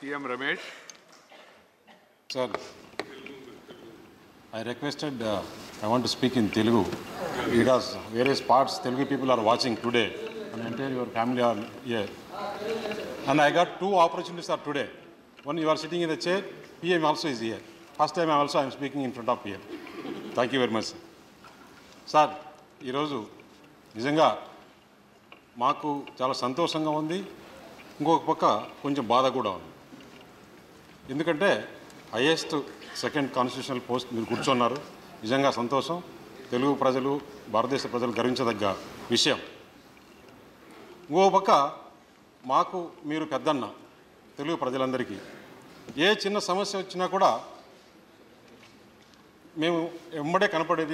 CM Ramesh. Sir, I requested, I want to speak in Telugu because various parts Telugu people are watching today and entire your family are here. And I got two opportunities for today. One, you are sitting in the chair, PM also is here. First time I am speaking in front of PM. Thank you very much, sir. Sir, ఈరోజు నిజంగా మాకు చాలా సంతోషంగా ఉంది, ఇంకొక పక్క కొంచెం బాధ కూడా ఉంది. ఎందుకంటే హైయెస్ట్ సెకండ్ కాన్స్టిట్యూషనల్ పోస్ట్ మీరు కూర్చున్నారు, నిజంగా సంతోషం. తెలుగు ప్రజలు, భారతదేశ ప్రజలు గర్వించదగ్గ విషయం. ఇంకో పక్క మాకు మీరు పెద్దన్న, తెలుగు ప్రజలందరికీ ఏ చిన్న సమస్య వచ్చినా కూడా మేము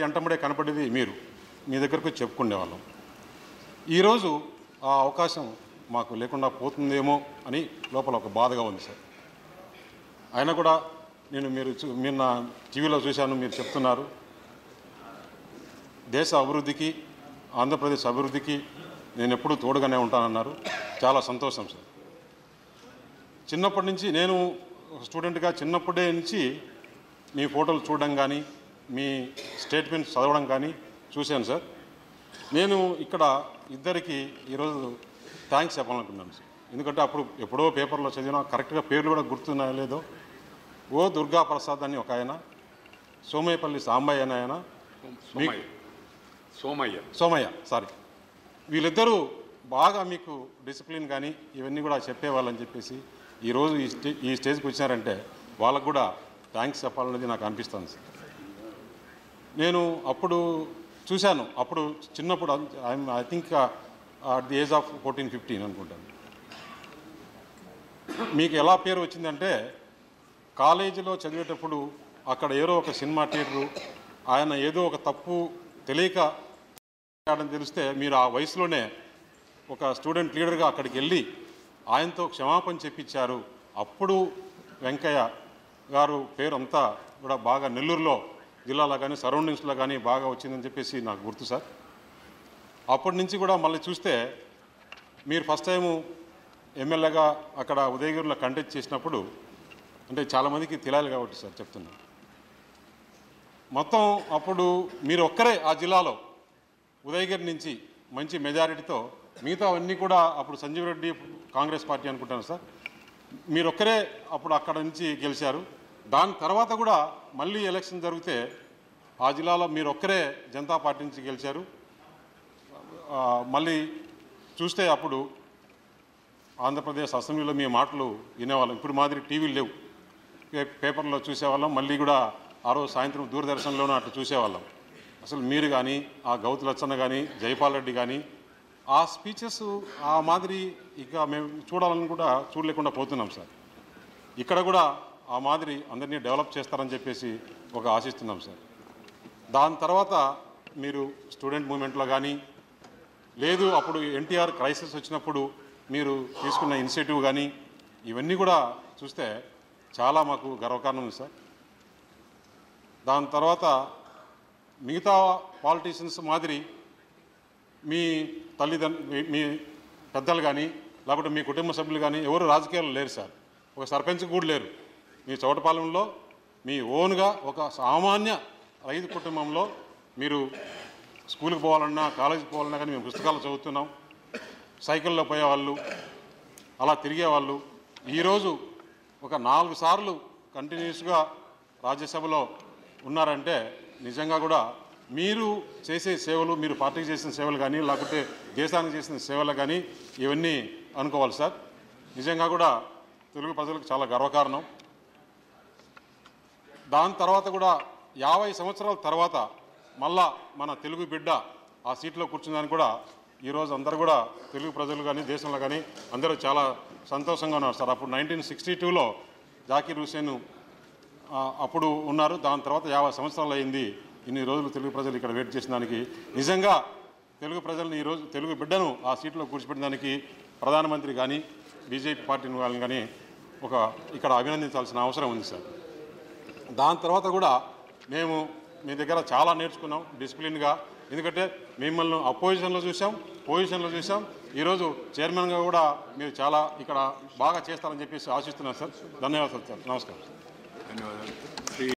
అంటంబడే కనపడేది మీరు, మీ దగ్గరకు చెప్పుకునేవాళ్ళం. ఈరోజు ఆ అవకాశం మాకు లేకుండా పోతుందేమో అని లోపల ఒక బాధగా ఉంది సార్. అయినా కూడా మీరు నా టీవీలో చూశాను, మీరు చెప్తున్నారు దేశ అభివృద్ధికి, ఆంధ్రప్రదేశ్ అభివృద్ధికి నేను ఎప్పుడూ తోడుగానే ఉంటానన్నారు. చాలా సంతోషం సార్. చిన్నప్పటి నుంచి నేను స్టూడెంట్గా చిన్నప్పుడే నుంచి మీ ఫోటోలు చూడడం కానీ, మీ స్టేట్మెంట్స్ చదవడం కానీ చూశాను సార్. నేను ఇక్కడ ఇద్దరికి ఈరోజు థ్యాంక్స్ చెప్పాలనుకున్నాను సార్. ఎందుకంటే అప్పుడు ఎప్పుడో పేపర్లో చదివినా, కరెక్ట్గా పేర్లు కూడా గుర్తున్నాయో లేదో, ఓ దుర్గా ప్రసాద్ అని ఒక ఆయన, సోమయ్యపల్లి సాంబయ్య అని ఆయన, సోమయ్య సారీ, వీళ్ళిద్దరూ బాగా మీకు డిసిప్లిన్ కానీ ఇవన్నీ కూడా చెప్పేవాళ్ళని చెప్పేసి ఈరోజు ఈ స్టేజ్కి వచ్చినారంటే వాళ్ళకు కూడా థ్యాంక్స్ చెప్పాలనేది నాకు అనిపిస్తుంది సార్. నేను అప్పుడు చూశాను, అప్పుడు చిన్నప్పుడు I think at the age of 14-15 అనుకుంటాను. మీకు ఎలా పేరు వచ్చిందంటే, కాలేజీలో చదివేటప్పుడు అక్కడ ఏదో ఒక సినిమా థియేటరు, ఆయన ఏదో ఒక తప్పు తెలియక తెలిస్తే మీరు ఆ వయసులోనే ఒక స్టూడెంట్ లీడర్గా అక్కడికి వెళ్ళి ఆయనతో క్షమాపణ చెప్పించారు. అప్పుడు వెంకయ్య గారు పేరు అంతా కూడా బాగా నెల్లూరులో జిల్లాలో కానీ సరౌండింగ్స్లో కానీ బాగా వచ్చిందని చెప్పేసి నాకు గుర్తు సార్. అప్పటి నుంచి కూడా మళ్ళీ చూస్తే మీరు ఫస్ట్ టైము ఎమ్మెల్యేగా అక్కడ ఉదయగిరిలో కంటెస్ట్ చేసినప్పుడు, అంటే చాలామందికి తెలియాలి కాబట్టి సార్ చెప్తున్నాను, మొత్తం అప్పుడు మీరు ఒక్కరే ఆ జిల్లాలో ఉదయగిరి నుంచి మంచి మెజారిటీతో, మిగతా అన్నీ కూడా అప్పుడు సంజీవ్ రెడ్డి కాంగ్రెస్ పార్టీ అనుకుంటాను సార్, మీరు ఒక్కరే అప్పుడు అక్కడ నుంచి గెలిచారు. దాని తర్వాత కూడా మళ్ళీ ఎలక్షన్ జరిగితే ఆ జిల్లాలో మీరు ఒక్కరే జనతా పార్టీ నుంచి గెలిచారు. మళ్ళీ చూస్తే అప్పుడు ఆంధ్రప్రదేశ్ అసెంబ్లీలో మీ మాటలు వినేవాళ్ళం. ఇప్పుడు మాదిరి టీవీలు లేవు, పేపర్లో చూసేవాళ్ళం. మళ్ళీ కూడా ఆ రోజు సాయంత్రం దూరదర్శన్లోనూ అట్లా చూసేవాళ్ళం. అసలు మీరు కానీ, ఆ గౌతు లచ్చన్న కానీ, జైపాల్ రెడ్డి కానీ, ఆ స్పీచెస్ ఆ మాదిరి ఇక మేము చూడాలని కూడా చూడలేకుండా పోతున్నాం సార్. ఇక్కడ కూడా ఆ మాదిరి అందరినీ డెవలప్ చేస్తారని చెప్పేసి ఒక ఆశిస్తున్నాం సార్. దాని తర్వాత మీరు స్టూడెంట్ మూవ్మెంట్లో కానీ, లేదు అప్పుడు ఎన్టీఆర్ క్రైసిస్ వచ్చినప్పుడు మీరు తీసుకున్న ఇనిషియేటివ్ కానీ, ఇవన్నీ కూడా చూస్తే చాలా మాకు గర్వకారణం ఉంది సార్. దాని తర్వాత మిగతా పాలిటీషియన్స్ మాదిరి మీ మీ పెద్దలు కానీ, లేకపోతే మీ కుటుంబ సభ్యులు కానీ ఎవరు రాజకీయాలు లేరు సార్. ఒక సర్పంచ్ కూడా లేరు. మీ చోటపాలెంలో మీ ఓన్గా ఒక సామాన్య రైతు కుటుంబంలో మీరు స్కూల్కి పోవాలన్నా, కాలేజీకి పోవాలన్నా కానీ మేము పుస్తకాలు చదువుతున్నాం, సైకిల్లో పోయేవాళ్ళు, అలా తిరిగేవాళ్ళు. ఈరోజు ఒక 4 సార్లు కంటిన్యూస్గా రాజ్యసభలో ఉన్నారంటే నిజంగా కూడా మీరు చేసే సేవలు, మీరు పార్టీకి చేసిన సేవలు కానీ, లేకపోతే దేశానికి చేసిన సేవలు కానీ ఇవన్నీ అనుకోవాలి సార్. నిజంగా కూడా తెలుగు ప్రజలకు చాలా గర్వకారణం. దాని తర్వాత కూడా 50 సంవత్సరాల తర్వాత మళ్ళా మన తెలుగు బిడ్డ ఆ సీట్లో కూర్చుందని కూడా ఈరోజు అందరూ కూడా తెలుగు ప్రజలు కానీ, దేశంలో కానీ అందరూ చాలా సంతోషంగా ఉన్నారు సార్. అప్పుడు 1962లో జాకీర్ హుసేన్ అప్పుడు ఉన్నారు. దాని తర్వాత 50 సంవత్సరాలు అయింది. ఇన్ని రోజులు తెలుగు ప్రజలు ఇక్కడ వెయిట్ చేసిన దానికి, నిజంగా తెలుగు ప్రజలను ఈరోజు తెలుగు బిడ్డను ఆ సీట్లో కూర్చోబెట్టిన దానికి ప్రధానమంత్రి కానీ, బీజేపీ పార్టీని వాళ్ళని కానీ ఇక్కడ అభినందించాల్సిన అవసరం ఉంది సార్. దాని తర్వాత కూడా మేము మీ దగ్గర చాలా నేర్చుకున్నాం డిసిప్లిన్గా. ఎందుకంటే మిమ్మల్ని అపోజిషన్లో చూసాం, పొజిషన్లో చూసాం, ఈరోజు చైర్మన్గా కూడా మీరు చాలా ఇక్కడ బాగా చేస్తారని చెప్పేసి ఆశిస్తున్నాను సార్. ధన్యవాదాలు సార్. నమస్కారం. ధన్యవాదాలు.